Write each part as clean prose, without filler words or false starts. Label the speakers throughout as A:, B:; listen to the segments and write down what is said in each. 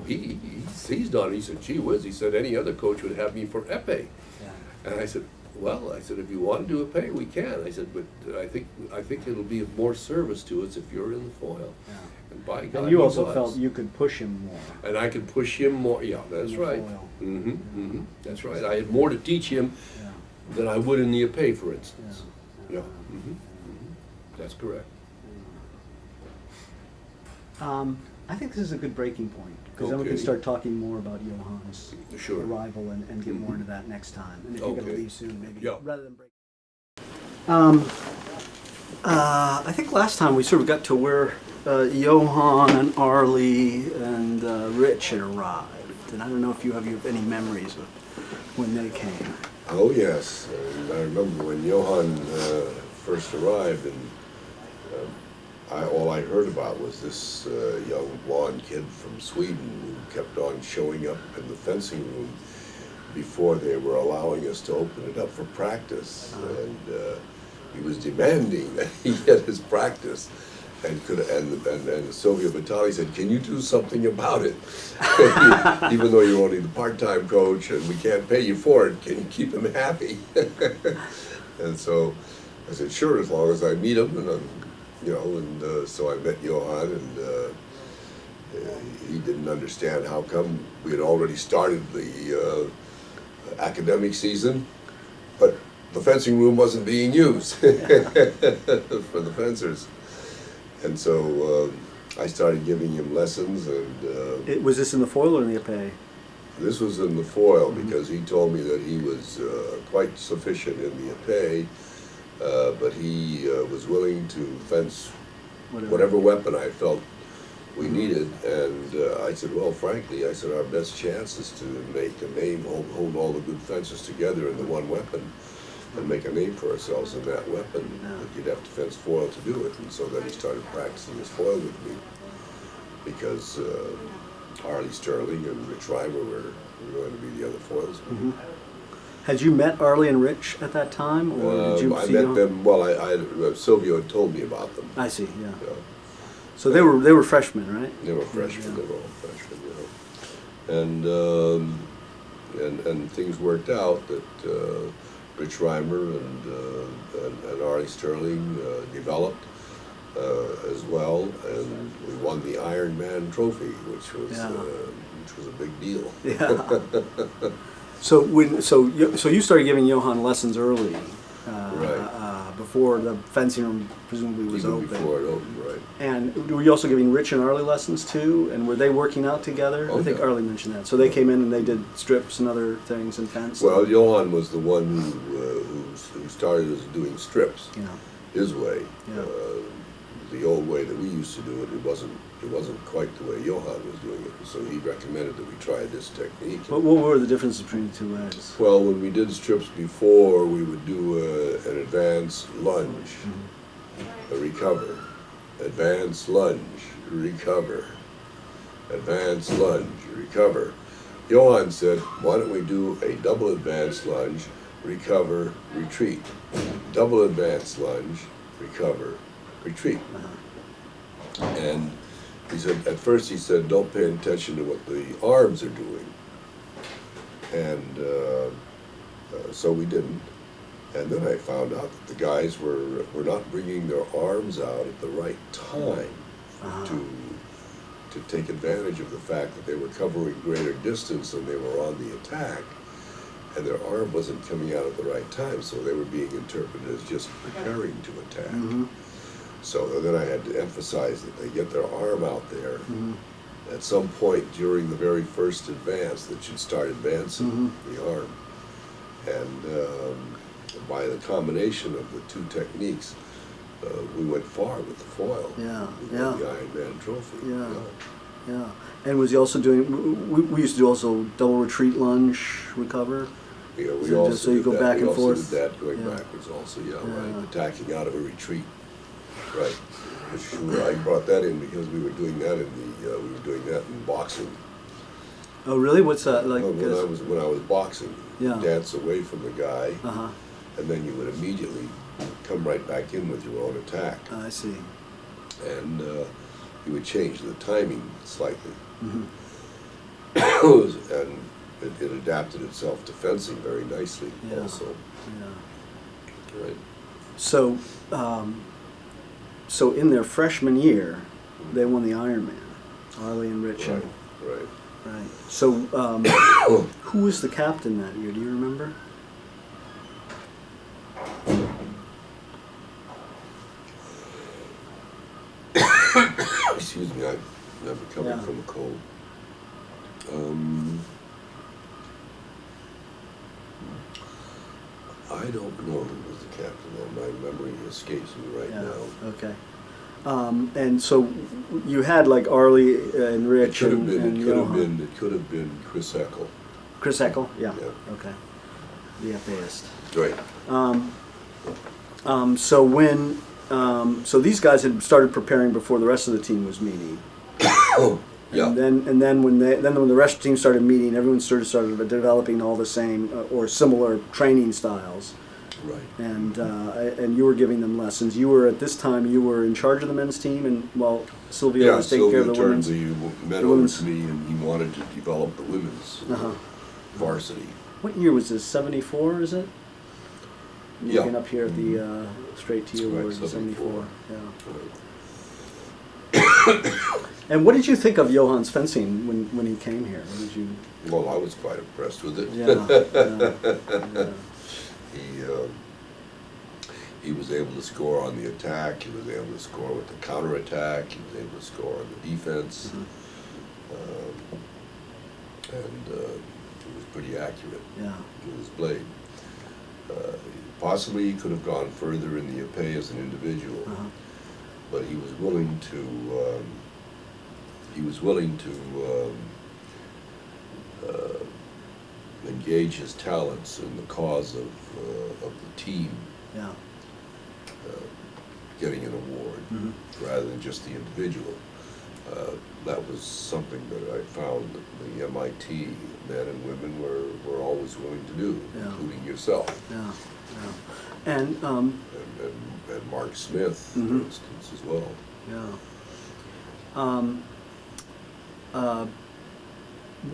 A: he seized on it. He said, gee whiz, he said, any other coach would have me for epee.
B: Yeah.
A: And I said, well, I said, if you want to do epee, we can. I said, but I think it'll be of more service to us if you're in the foil.
B: Yeah.
A: And by God,
B: And you
A: he
B: also
A: was.
B: felt you could push him more.
A: And I could push him more, yeah, that's
B: In the
A: right.
B: foil.
A: That's right. I had more to teach him
B: Yeah.
A: than I would in the epee, for instance.
B: Yeah.
A: Yeah, that's correct.
B: I think this is a good breaking point, because then we can
A: Okay.
B: start talking more about Johan's
A: Sure.
B: arrival and get more into that next time. And if you're going to
A: Okay.
B: leave soon, maybe
A: Yeah.
B: rather than break. I think last time we sort of got to where Johan and Arlie and Rich had arrived, and I don't know if you have any memories of when they came.
C: Oh yes, and I remember when Johan first arrived, and all I heard about was this young blonde kid from Sweden who kept on showing up in the fencing room before they were allowing us to open it up for practice, and he was demanding that he get his practice. And Sylvia Vitali said, "Can you do something about it? Even though you're only the part-time coach and we can't pay you for it, can you keep him happy?" And so I said, "Sure, as long as I meet him." And so I met Johan, and he didn't understand how come we had already started the academic season, but the fencing room wasn't being used for the fencers. And so I started giving him lessons, and
B: Was this in the foil or in the epee?
C: this was in the foil, because he told me that he was quite sufficient in the epee, but he was willing to fence whatever weapon I felt we needed. And I said, well, frankly, I said, our best chance is to make a name, hold all the good fences together in the one weapon, and make a name for ourselves in that weapon. But you'd have to fence foil to do it. And so then he started practicing his foil with me, because Arlie Sterling and Rich Reimer were going to be the other foilsmen.
B: Had you met Arlie and Rich at that time, or did you
C: I
B: see
C: met
B: Johan?
C: them. Well, Sylvia had told me about them.
B: I see. Yeah.
C: You know.
B: So they were freshmen, right?
C: They were freshmen.
B: Yeah.
C: They were all freshmen, and things worked out that Rich Reimer and Arlie Sterling developed as well, and we won the Iron Man Trophy, which was a big deal.
B: Yeah. So you started giving Johan lessons early,
C: Right.
B: Before the fencing room presumably was
C: Even
B: open.
C: before it opened, right?
B: And were you also giving Rich and Arlie lessons too? And were they working out together?
C: Oh,
B: I think
C: yeah.
B: Arlie mentioned that. So they came in and they did strips and other things and fenced.
C: Well, Johan was the one who started us doing strips.
B: Yeah.
C: His way.
B: Yeah.
C: The old way that we used to do it, it wasn't quite the way Johan was doing it. So he recommended that we try this technique.
B: But what were the differences between the two ways?
C: Well, when we did strips before, we would do an advanced lunge, a recover, advanced lunge, recover, advanced lunge, recover. Johan said, why don't we do a double advanced lunge, recover, retreat. Double advanced lunge, recover, retreat. And he said, at first he said, don't pay attention to what the arms are doing. And so we didn't. And then I found out that the guys were not bringing their arms out at the right time to take advantage of the fact that they were covering greater distance and they were on the attack. And their arm wasn't coming out at the right time, so they were being interpreted as just preparing to attack. So then I had to emphasize that they get their arm out there at some point during the very first advance, that should start advancing the arm. And by the combination of the two techniques, we went far with the foil.
B: Yeah,
C: We won the Iron Man Trophy.
B: Yeah. And was he also doing? We used to do also double retreat lunge, recover.
C: Yeah, we
B: So
C: also
B: just so you
C: did
B: go
C: that.
B: back
C: we
B: and
C: also
B: forth.
C: did that going
B: Yeah.
C: backwards also,
B: Yeah.
C: right, attacking out of a retreat. Right. Which I brought that in because we were doing that in boxing.
B: Oh, really? What's that like?
C: When I was boxing, you
B: Yeah.
C: dance away from the guy,
B: Uh-huh.
C: and then you would immediately come right back in with your own attack,
B: I see.
C: and you would change the timing slightly. and it adapted itself to fencing very nicely
B: Yeah.
C: also.
B: Yeah.
C: Right.
B: So, so in their freshman year, they won the Ironman. Arlie and Rich.
C: Right. Right.
B: Right. So, who was the captain that year? Do you remember?
C: Excuse me, I'm recovering
B: Yeah.
C: from a cold. I don't know who was the captain. My memory escapes me right
B: Yeah.
C: now.
B: Okay. And so you had like Arlie and
C: It
B: Rich
C: could have
B: and,
C: been.
B: and
C: It could have
B: Johan.
C: been. It could have been Chris Eckel.
B: Chris Eckel. Yeah.
C: Yeah.
B: Okay. The FAist.
C: Right.
B: So when so these guys had started preparing before the rest of the team was meeting.
C: Oh, yeah.
B: And then when the rest of the team started meeting, everyone started developing all the same or similar training styles.
C: Right.
B: And you were giving them lessons. You were at this time you were in charge of the men's team, and while Sylvia
C: Yeah,
B: was taking care of
C: Sylvia
B: the
C: turned
B: women's.
C: the men
B: the
C: over
B: women's-
C: to me, and he wanted to develop the women's varsity.
B: What year was this? 74, is it?
C: Yeah.
B: Looking up here at the Straight T
C: That's right,
B: Awards,
C: 74.
B: 74. Yeah.
C: Right.
B: And what did you think of Johan's fencing when he came here? What did you?
C: Well, I was quite impressed with it.
B: Yeah.
C: He was able to score on the attack. He was able to score with the counterattack. He was able to score on the defense. And he was pretty accurate
B: Yeah.
C: with his blade. Possibly he could have gone further in the épée as an individual, but he was willing to. Engage his talents in the cause of the team,
B: Yeah.
C: getting an award rather than just the individual. That was something that I found that the MIT men and women were always willing to do,
B: Yeah.
C: including yourself
B: Yeah. Yeah. And
C: and Mark Smith, for instance, as well.
B: yeah.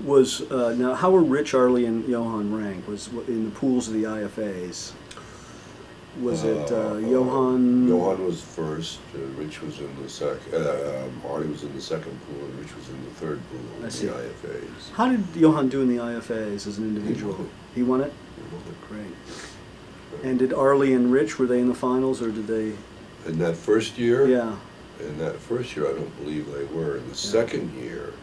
B: Was now how were Rich, Arlie, and Johan ranked? Was in the pools of the IFAs? Was it Johan?
C: Johan was first. Rich was in the second. Arlie was in the second pool, and Rich was in the third pool
B: I
C: in
B: see.
C: the IFAs.
B: How did Johan do in the IFAs as an individual? He won it.
C: He won it.
B: Great. And did Arlie and Rich, were they in the finals, or did they?
C: In that first year?
B: Yeah.
C: In that first year, I don't believe they were. In the second year,